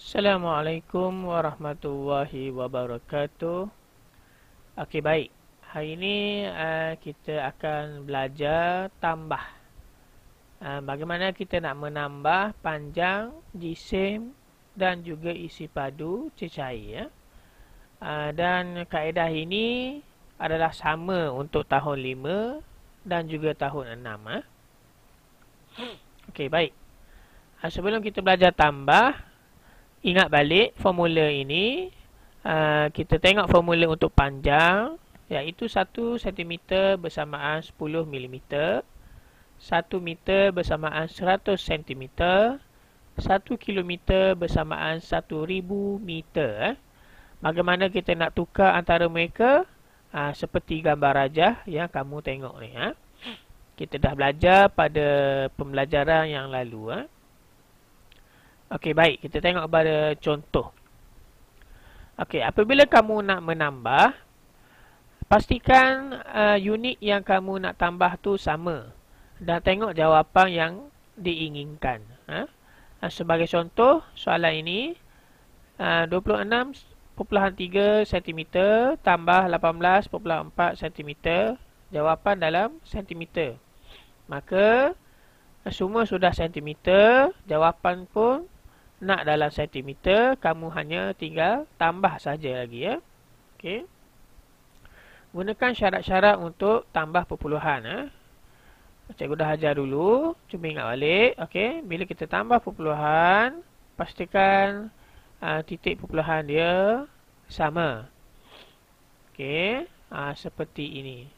Assalamualaikum warahmatullahi wabarakatuh. Okey, baik. Hari ini kita akan belajar tambah. Bagaimana kita nak menambah panjang, jisim dan juga isi padu cecair. Dan kaedah ini adalah sama untuk tahun 5 dan juga tahun 6. Okey, baik. Sebelum kita belajar tambah, ingat balik formula ini. Kita tengok formula untuk panjang, iaitu 1 cm bersamaan 10 mm, 1 meter bersamaan 100 cm, 1 kilometer bersamaan 1000 meter. Bagaimana kita nak tukar antara mereka? Seperti gambar rajah yang kamu tengok ni. Kita dah belajar pada pembelajaran yang lalu. Okey, baik. Kita tengok pada contoh. Okey, apabila kamu nak menambah, pastikan unit yang kamu nak tambah tu sama. Dan tengok jawapan yang diinginkan. Sebagai contoh, soalan ini 26.3 cm tambah 18.4 cm. Jawapan dalam cm. Maka semua sudah cm, jawapan pun nak dalam sentimeter, kamu hanya tinggal tambah saja lagi. Okey. Gunakan syarat-syarat untuk tambah perpuluhan. Cikgu dah ajar dulu, cuba ingat balik. Okey, bila kita tambah perpuluhan, pastikan titik perpuluhan dia sama. Okey, seperti ini.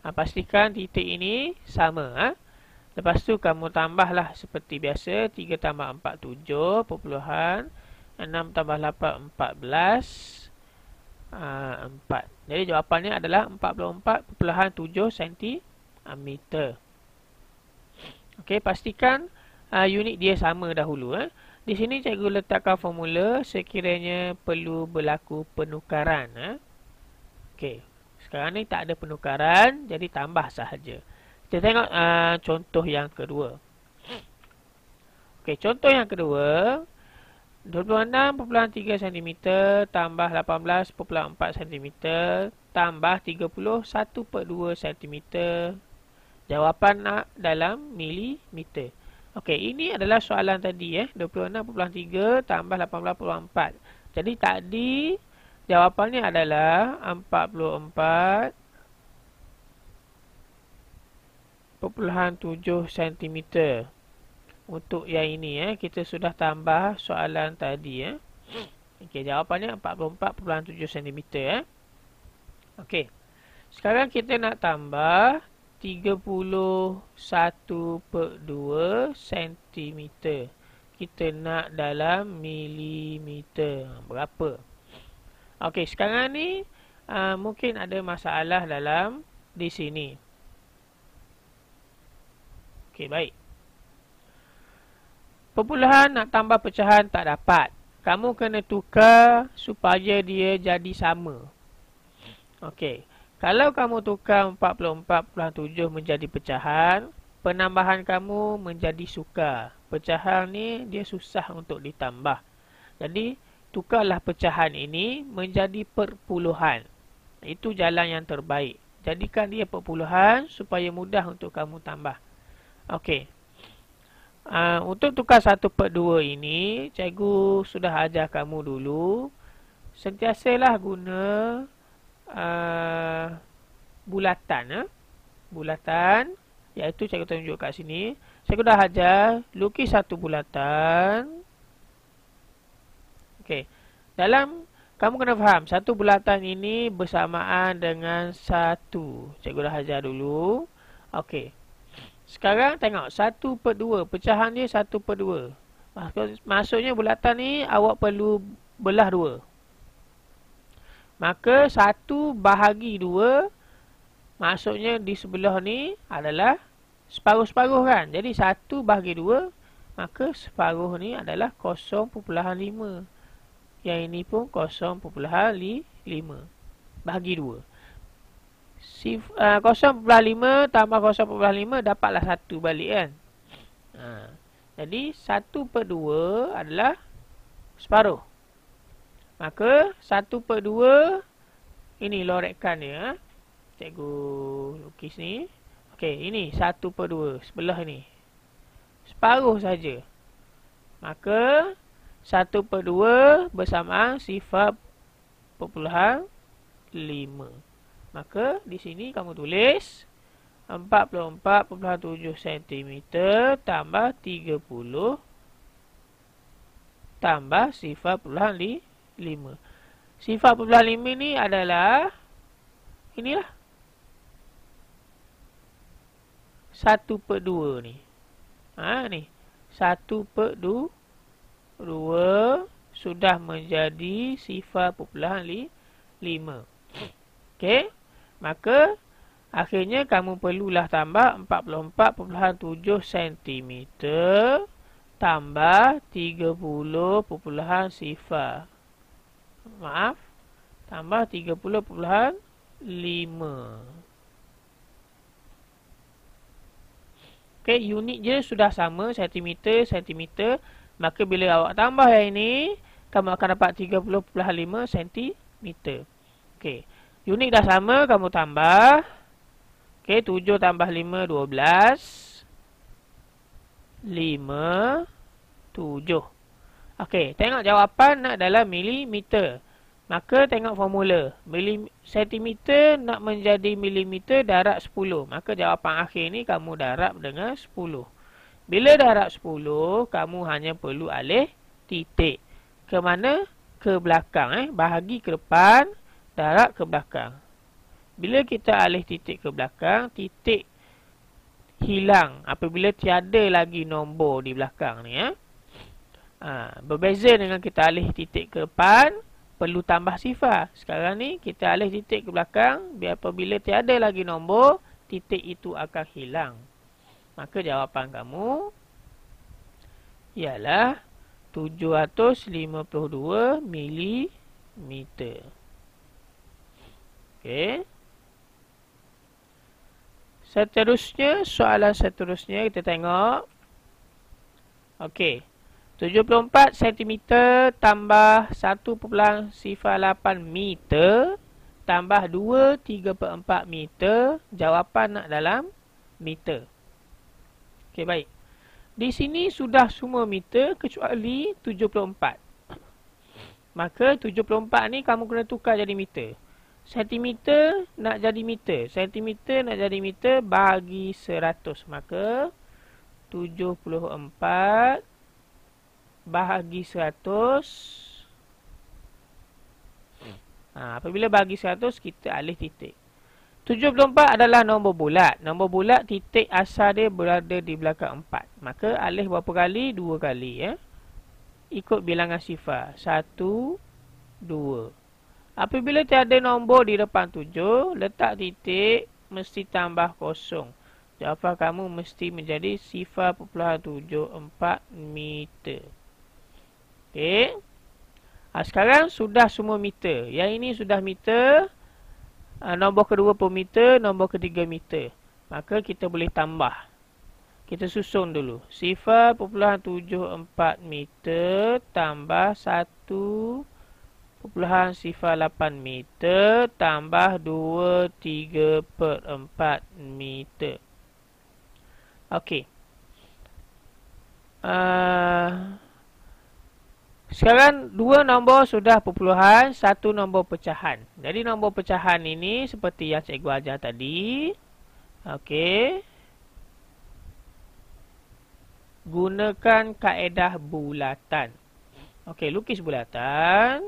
Pastikan titik ini sama. Lepas tu kamu tambahlah seperti biasa. 3 tambah 4, 7. Perpuluhan 6 tambah 8, 14. 4. Jadi jawapannya adalah 44.7 cm. Okey, pastikan unit dia sama dahulu. Di sini cikgu letakkan formula sekiranya perlu berlaku penukaran. Okey, sekarang ni tak ada penukaran, jadi tambah sahaja. Kita tengok contoh yang kedua. Okey, contoh yang kedua, 26.3 cm tambah 18.4 cm tambah 31.2 cm. Jawapan nak dalam milimeter. Okey, ini adalah soalan tadi 26.3 tambah 18.4. Jadi tadi jawapannya adalah 44.7 cm. Untuk yang ini kita sudah tambah soalan tadi. Okey, jawapannya 44.7 cm. Okey. Sekarang kita nak tambah 31.2 cm. Kita nak dalam milimeter. Berapa? Okey, sekarang ni mungkin ada masalah dalam di sini. Okey, baik. Perpuluhan nak tambah pecahan tak dapat. Kamu kena tukar supaya dia jadi sama. Okey. Kalau kamu tukar 44.7 menjadi pecahan, penambahan kamu menjadi sukar. Pecahan ni dia susah untuk ditambah. Jadi, tukarlah pecahan ini menjadi perpuluhan. Itu jalan yang terbaik. Jadikan dia perpuluhan supaya mudah untuk kamu tambah. Okey. Untuk tukar 1/2 ini, cikgu sudah ajar kamu dulu. Sentiasalah guna bulatan. Bulatan, iaitu cikgu tunjuk kat sini. Cikgu dah ajar, lukis satu bulatan. Okey. Dalam, kamu kena faham, satu bulatan ini bersamaan dengan 1. Cikgu dah ajar dulu. Okey. Sekarang tengok 1/2. Pecahan dia 1/2. Maksudnya bulatan ni awak perlu belah 2. Maka 1 bahagi 2. Maksudnya di sebelah ni adalah separuh-separuh kan. Jadi 1 bahagi 2. Maka separuh ni adalah 0.5. Yang ini pun 0.5. Bahagi 2. 0.5 tambah 0.5 dapatlah 1 balik kan. Jadi 1/2 adalah separuh. Maka 1/2 ini lorekkan dia. Cikgu lukis ni. Okey, ini 1/2 sebelah ni. Separuh saja. Maka 1/2 bersamaan 0.5. Maka di sini kamu tulis 44.7 cm tambah 30 tambah 0.5. 0.5 ni adalah inilah 1/2 ni. Ni 1/2 sudah menjadi 0.5. Okey. Maka akhirnya kamu perlulah tambah 44.7 cm tambah 30.0. Maaf. Tambah 30.5. Okey, unit je sudah sama, sentimeter. Maka bila awak tambah yang ini, kamu akan dapat 30.5 cm. Okey. Unit dah sama, kamu tambah. Okey, 7 tambah 5, 12. 5, 7. Okey, tengok jawapan nak dalam milimeter. Maka tengok formula. Sentimeter nak menjadi milimeter, darab 10. Maka jawapan akhir ni kamu darab dengan 10. Bila darab 10, kamu hanya perlu alih titik. Ke mana? Ke belakang. Bahagi ke depan, darab ke belakang. Bila kita alih titik ke belakang, titik hilang apabila tiada lagi nombor di belakang ni. Berbeza dengan kita alih titik ke depan, perlu tambah sifar. Sekarang ni kita alih titik ke belakang, biar apabila tiada lagi nombor, titik itu akan hilang. Maka jawapan kamu ialah 752 milimeter. Okey. Seterusnya, soalan seterusnya kita tengok. Okey. 74 cm tambah 1.08 meter tambah 2 3/4 meter. Jawapan nak dalam meter. Okey, baik. Di sini sudah semua meter kecuali 74. Maka 74 ni kamu kena tukar jadi meter. Sentimeter nak jadi meter. Sentimeter nak jadi meter bagi 100. Maka 74 bahagi 100. Apabila bagi 100, kita alih titik. 74 adalah nombor bulat. Nombor bulat titik asal dia berada di belakang 4. Maka alih berapa kali? 2 kali. Ikut bilangan sifar. 1, 2. Apabila tiada nombor di depan 7, letak titik mesti tambah kosong. Jawapan kamu mesti menjadi 0.74 meter. Okey. Sekarang sudah semua meter. Yang ini sudah meter. Nombor kedua pun meter. Nombor ketiga meter. Maka kita boleh tambah. Kita susun dulu. 0.74 meter tambah 1.08 meter tambah 2 3/4 meter. Okey. Sekarang dua nombor sudah perpuluhan, satu nombor pecahan. Jadi nombor pecahan ini seperti yang cikgu ajar tadi. Okey. Gunakan kaedah bulatan. Okey, lukis bulatan.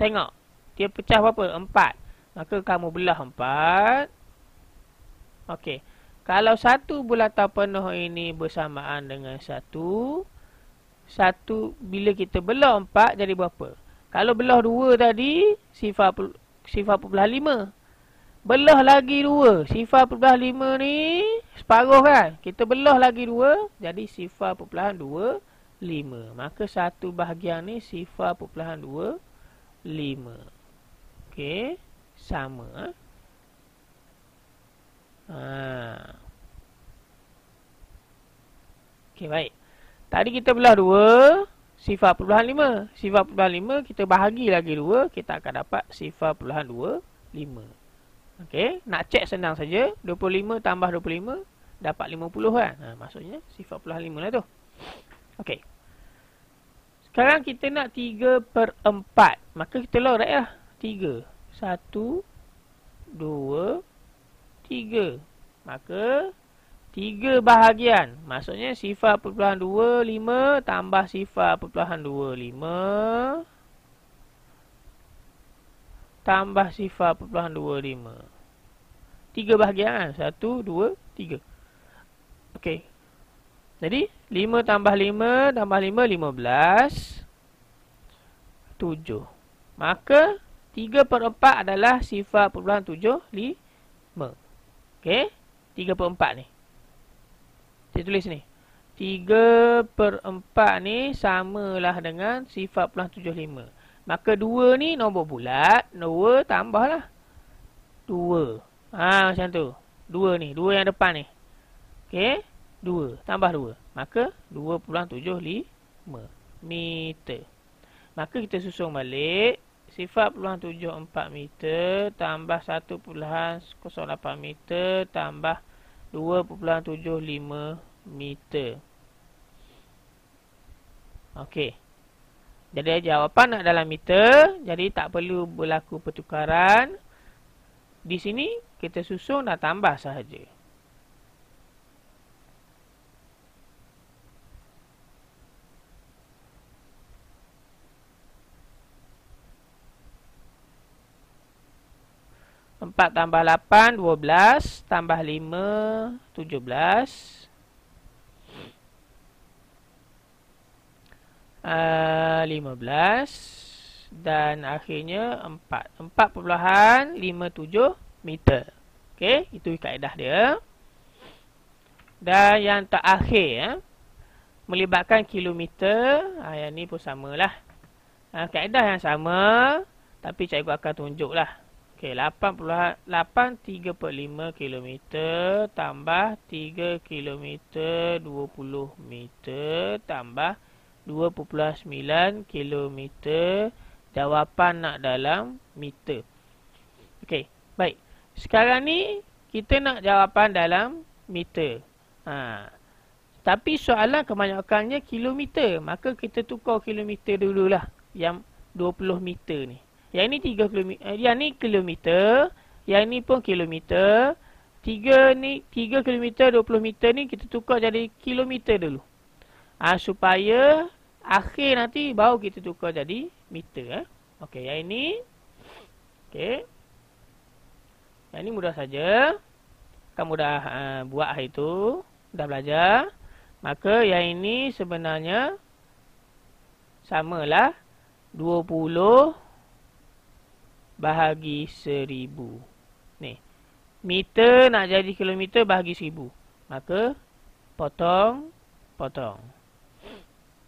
Tengok. Dia pecah berapa? 4. Maka kamu belah 4. Okey. Kalau satu bulatan penuh ini bersamaan dengan 1, bila kita belah 4 jadi berapa? Kalau belah 2 tadi 0.5. Belah lagi 2. 0.5 ni separuh kan? Kita belah lagi 2 jadi 0.25. Maka 1 bahagian ni 0.25. Okey, sama. Okey, baik. Tadi kita belah 2, sifar puluhan 5. Sifar puluhan 5, kita bahagi lagi 2, kita akan dapat sifar puluhan 2, 5. Okey, nak cek senang saja. 25 tambah 25, dapat 50 kan. Maksudnya sifar puluhan 5 lah tu. Okey. Sekarang kita nak 3/4. Maka kita lorek lah. 3. 1, 2, 3. Maka 3 bahagian. Maksudnya sifar puluhan 2, 5 tambah sifar puluhan 2, 5 tambah sifar puluhan 2, 5. 3 bahagian. 1, 2, 3. Okey. Jadi 5 tambah 5 tambah 5, 15. 7. Maka 3/4 adalah sifar puluhan 7, 5. Okey. 3/4 ni. Saya tulis ni. 3/4 ni samalah dengan sifar puluhan 7, 5. Maka 2 ni nombor bulat. 2 tambahlah 2. Macam tu. 2 ni. 2 yang depan ni. Okey. 2. Tambah 2. Maka 2.75 meter. Maka kita susun balik. Sifar puluhan 74 meter tambah 1.08 meter tambah 2.75 meter. Okey. Jadi jawapan nak dalam meter. Jadi tak perlu berlaku pertukaran. Di sini kita susun dan tambah sahaja. Empat tambah 8, 12. Tambah 5, 17. 15. Dan akhirnya 4. 4.57 meter. Okey, itu kaedah dia. Dan yang terakhir, melibatkan kilometer. Yang ni pun samalah. Kaedah yang sama. Tapi cikgu akan tunjuklah. Okey, 8.35 km tambah 3 km 20 meter tambah 2.9 km. Jawapan nak dalam meter. Okey, baik. Sekarang ni kita nak jawapan dalam meter. Tapi soalan kebanyakannya kilometer. Maka kita tukar kilometer dululah. Yang 20 meter ni. Yang ni 3 km, yang ni kilometer, yang ni pun kilometer. 3 km 20 meter ni kita tukar jadi kilometer dulu. Supaya akhir nanti baru kita tukar jadi meter. Okey, yang ini. Okey. Yang ni mudah saja. Kamu dah buat hari tu, dah belajar. Maka yang ini sebenarnya samalah 20 bahagi 1000. Ni. Meter nak jadi kilometer bahagi 1000. Maka potong.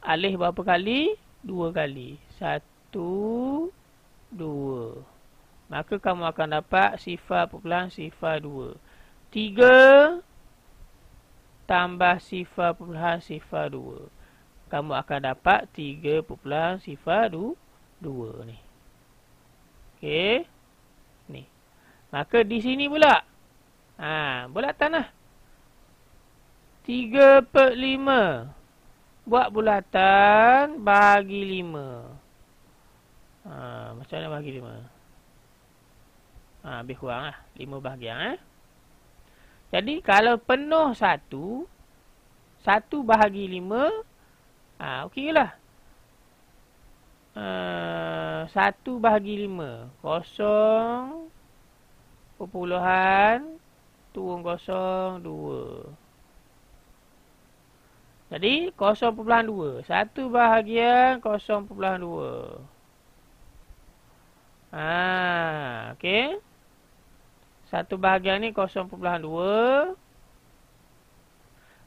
Alih berapa kali? 2 kali. 1, 2. Maka kamu akan dapat sifar puluhan sifar 2. 3 tambah sifar puluhan sifar 2. Kamu akan dapat 3 puluhan sifar 2 ni. Okey. Ni. Maka di sini pula. Bulatan lah. 3/5. Buat bulatan bahagi 5. Macam mana bahagi 5? Lebih kurang lah. 5 bahagian. Jadi kalau penuh 1 bahagi 5. Okey lah. 1 bahagi 5. 0.2. Jadi 0.2. 1 bahagian 0.2. Okey. 1 bahagian ni 0.2.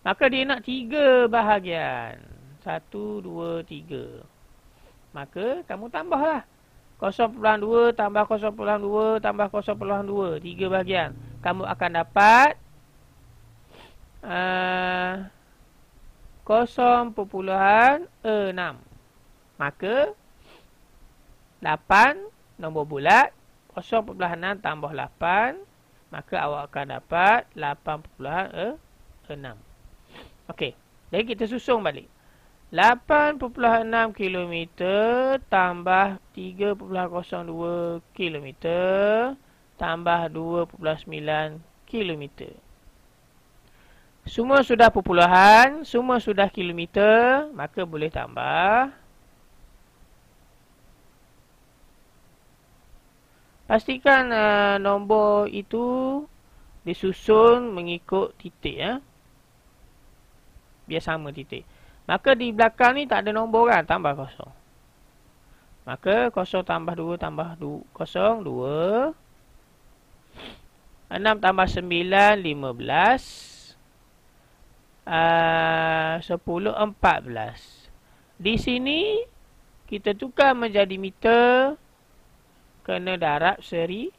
Maka dia nak 3 bahagian. 1, 2, 3. Maka kamu tambahlah. 0.2 tambah 0.2 tambah 0.2. 3 bahagian. Kamu akan dapat 0.6. Maka 8 nombor bulat 0.6 tambah 8, maka awak akan dapat 8.6. Okey, jadi kita susun balik. 8.6 km tambah 3.02 km tambah 2.9 km. Semua sudah perpuluhan, semua sudah kilometer, maka boleh tambah. Pastikan nombor itu disusun mengikut titik ya. Biar sama titik. Maka di belakang ni tak ada nombor kan, tambah kosong. Maka 0 tambah 2 tambah 2, 0, 2. 6 tambah 9, 15. 10, 14. Di sini kita tukar menjadi meter kena darab 1000.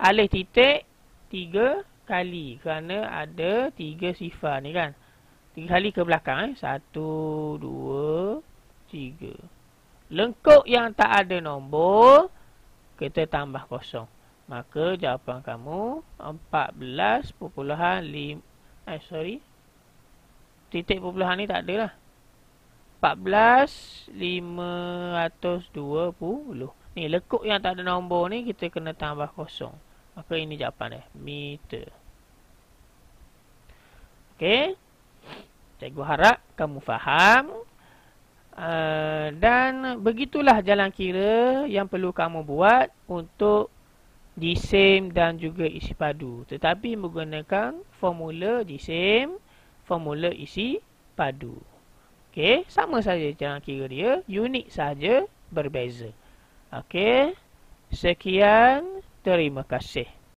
Alih titik 3 kali kerana ada 3 sifar ni kan. 3 kali ke belakang 1, 2, 3. Lengkuk yang tak ada nombor kita tambah kosong. Maka jawapan kamu 14.5. Titik perpuluhan ni tak ada lah. 14,520. Ni lekuk yang tak ada nombor ni kita kena tambah kosong. Maka ini jawapan dia, meter. Okey. Cikgu harap kamu faham. Dan begitulah jalan kira yang perlu kamu buat untuk jisim dan juga isi padu. Tetapi menggunakan formula jisim, formula isi padu. Okey, sama saja jalan kira dia, unik saja berbeza. Okey. Sekian, terima kasih.